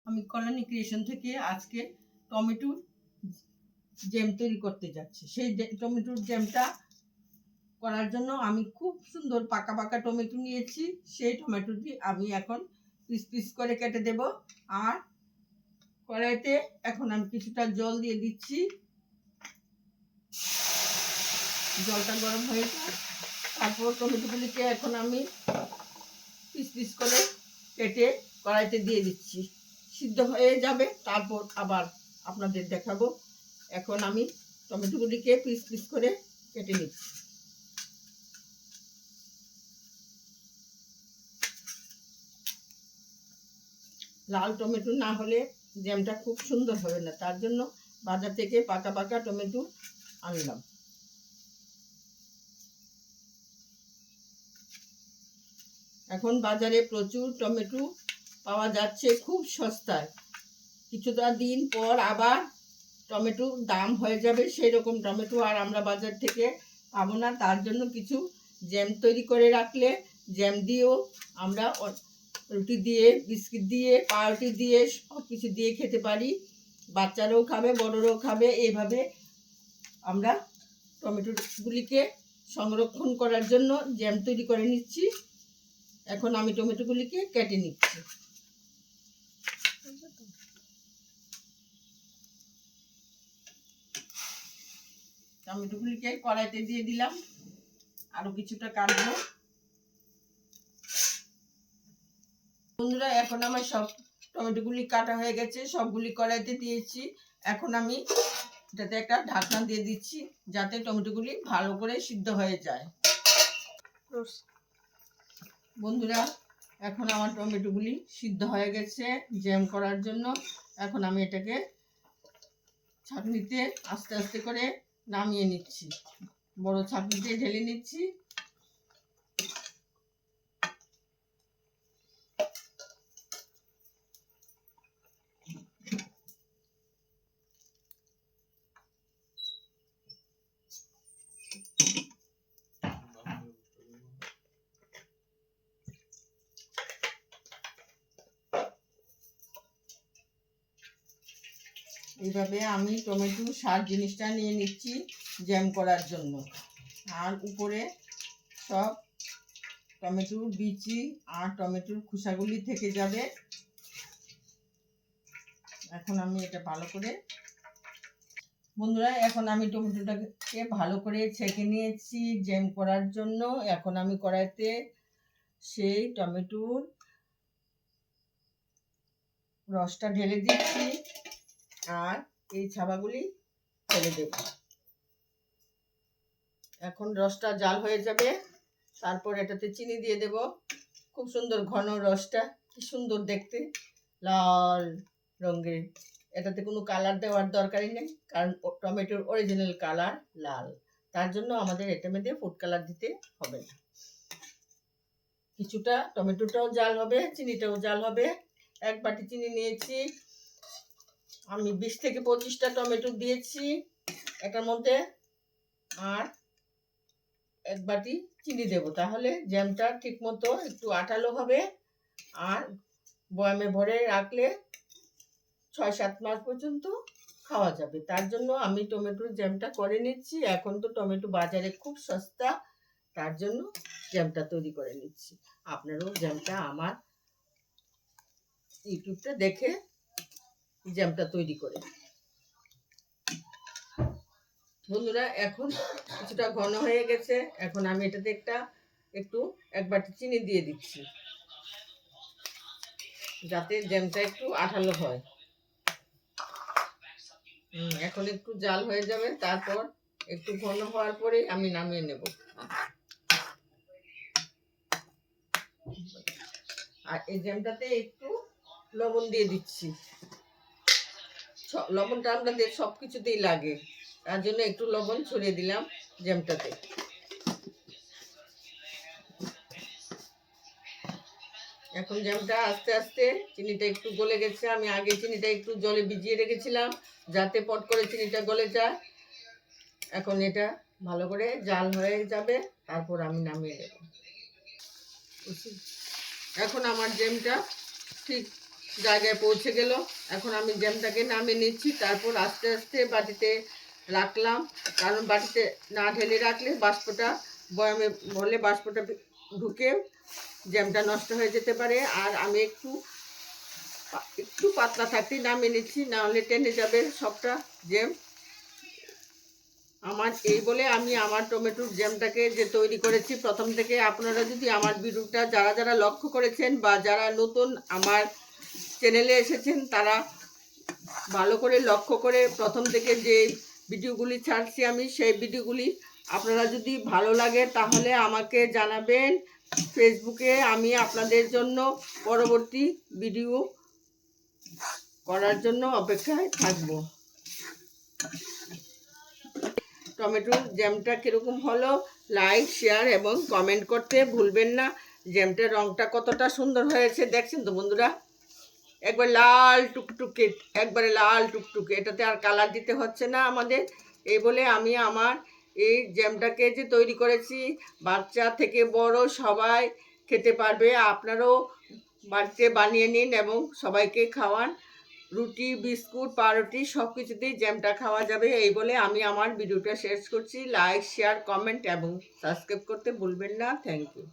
আমি কল্যাণী ক্রিয়েশন থেকে আজকে টমেটোর জ্যাম তৈরি করতে যাচ্ছি। সেই টমেটোর জ্যামটা করার জন্য আমি খুব সুন্দর পাকা পাকা টমেটো নিয়েছি। সেই টমেটোটি আমি এখন পিস পিস করে কেটে দেব। আর কড়াইতে এখন আমি কিছুটা জল দিয়ে দিচ্ছি। জলটা গরম হয়ে যায়, তারপর টমেটোগুলিকে এখন আমি পিস পিস করে কেটে কড়াইতে দিয়ে দিচ্ছি। সিদ্ধ হয়ে যাবে, তারপর আবার আপনাদের দেখাবো। এখন আমি টমেটোগুলিকে পিস পিস করে কেটে নিচ্ছি। লাল টমেটো না হলে জ্যামটা খুব সুন্দর হবে না, তার জন্য বাজার থেকে পাকা পাকা টমেটো আনলাম। এখন বাজারে প্রচুর টমেটো পাওয়া যাচ্ছে খুব সস্তায়। কিছুটা দিন পর আবার টমেটোর দাম হয়ে যাবে, সেই রকম টমেটো আর আমরা বাজার থেকে পাবো না। তার জন্য কিছু জ্যাম তৈরি করে রাখলে জ্যাম দিয়েও আমরা রুটি দিয়ে, বিস্কিট দিয়ে, পাউরুটি দিয়ে, সব কিছু দিয়ে খেতে পারি। বাচ্চারাও খাবে, বড়রাও খাবে। এইভাবে আমরা টমেটোগুলিকে সংরক্ষণ করার জন্য জ্যাম তৈরি করে নিচ্ছি। এখন আমি টমেটোগুলিকে কেটে নিচ্ছি। টমেটোগুলিকে কড়াইতে দিয়ে দিলাম, আরো কিছুটা কাটবো। বন্ধুরা, এখন আমার সব টমেটোগুলি কাটা হয়ে গেছে, সবগুলি কড়াইতে দিয়েছি। এখন আমি এটাতে একটা ঢাকনা দিয়ে দিচ্ছি, যাতে টমেটোগুলি ভালো করে সিদ্ধ হয়ে যায়। বন্ধুরা, এখন আমার টমেটোগুলি সিদ্ধ হয়ে গেছে জ্যাম করার জন্য। এখন আমি এটাকে ছাঁকনিতে আস্তে আস্তে করে নামিয়ে নিচ্ছি, বড় ছাঁকনিতে ঢেলে নিচ্ছি। এইভাবে আমি টমেটো সার জিনিসটা নিয়ে নিচ্ছি জ্যাম করার জন্য। আর উপরে সব টমেটোর বিচি আর টমেটোর খোসাগুলি থেকে যাবে। এখন আমি এটা ভালো করে, বন্ধুরা, এখন আমি টমেটোটাকে ভালো করে ছেঁকে নিয়েছি জ্যাম করার জন্য। এখন আমি কড়াইতে সেই টমেটোর রসটা ঢেলে দিচ্ছি আর এই ছাবাগুলি ফেলে দেব। এখন রসটা জাল হয়ে যাবে, তারপর এটাতে চিনি দিয়ে দেব। খুব সুন্দর ঘন রসটা, কি সুন্দর দেখতে, লাল রঙের। এটাতে কোনো কালার দেওয়ার দরকারই নেই, কারণ টমেটোর অরিজিনাল কালার লাল। তার জন্য আমাদের এটার মধ্যে ফুড কালার দিতে হবে না। কিছুটা টমেটোটাও জাল হবে, চিনিটাও জাল হবে। এক বাটি চিনি নিয়েছি আমি, 20 থেকে 25টা টমেটো দিয়েছি এটার মধ্যে। আর এক বাটি চিনি দেব, তাহলে জ্যামটা ঠিক মতো একটু আঠালো হবে। আর বয়ামে ভরে রাখলে 6-7 মাস পর্যন্ত খাওয়া যাবে। তার জন্য আমি টমেটোর জ্যামটা করে নিচ্ছি। এখন তো টমেটো বাজারে খুব সস্তা, তার জন্য জ্যামটা তৈরি করে নিচ্ছি। আপনারাও জ্যামটা আমার ইউটিউবটা দেখে জ্যামটা তৈরি করে। বন্ধুরা, এখন কিছুটা ঘন হয়ে গেছে। এখন আমি এটাতে একটু এক বাটি চিনি দিয়ে দিচ্ছি, যাতে জ্যামটা একটু আঠালো হয়। এখন একটু জাল হয়ে যাবে, তারপর একটু ঘন হওয়ার পরে আমি নামিয়ে নেব। আর এই জ্যামটাতে একটু লবণ দিয়ে দিচ্ছি। লবণটা আমাদের সব কিছুতেই লাগে, তার জন্য একটু লবণ ছড়িয়ে দিলাম জ্যামটাতে। এখন জ্যামটা আস্তে আস্তে, চিনিটা একটু গলে গেছে। আমি আগে চিনিটা একটু জলে ভিজিয়ে রেখেছিলাম, যাতে পট করে চিনিটা গলে যায়। এখন এটা ভালো করে জাল হয়ে যাবে, তারপর আমি নামিয়ে নেব। এখন আমার জ্যামটা ঠিক জায়গায় পৌঁছে গেল। এখন আমি জ্যামটাকে নামিয়ে নিচ্ছি, তারপর আস্তে আস্তে বাটিতে রাখলাম, কারণ বাটিতে না ঢেলে রাখলে বাষ্পটা বয়ামে ভরলে বাষ্পটা ঢুকে জ্যামটা নষ্ট হয়ে যেতে পারে। আর আমি একটু একটু পাতলা থাকতেই নামিয়ে নিচ্ছি, না হলে টেনে যাবে সবটা জ্যাম। আমার এই বলে আমি আমার টমেটোর জ্যামটাকে যে তৈরি করেছি প্রথম থেকে। আপনারা যদি আমার ভিডিওটা যারা যারা লক্ষ্য করেছেন বা যারা নতুন আমার চ্যানেলে এসেছেন, তারা ভালো করে লক্ষ্য করে প্রথম থেকে যে ভিডিওগুলি ছাড়ছি আমি, সেই ভিডিওগুলি আপনারা যদি ভালো লাগে তাহলে আমাকে জানাবেন ফেসবুকে। আমি আপনাদের জন্য পরবর্তী ভিডিও করার জন্য অপেক্ষায় থাকব। টমেটোর জ্যামটা কীরকম হলো লাইক, শেয়ার এবং কমেন্ট করতে ভুলবেন না। জ্যামটার রঙটা কতটা সুন্দর হয়েছে দেখছেন তো বন্ধুরা, একবার লাল টুকটুকে, একবারে লাল টুকটুকে, এটাতে আর কালার দিতে হচ্ছে না আমাদের। এই বলে আমি আমার এই জ্যামটাকে যে তৈরি করেছি, বাচ্চা থেকে বড় সবাই খেতে পারবে। আপনারাও বাড়িতে বানিয়ে নিন এবং সবাইকে খাওয়ান। রুটি, বিস্কুট, পাউরুটি সব কিছুতেই জ্যামটা খাওয়া যাবে। এই বলে আমি আমার ভিডিওটা শেষ করছি। লাইক, শেয়ার, কমেন্ট এবং সাবস্ক্রাইব করতে ভুলবেন না। Thank you.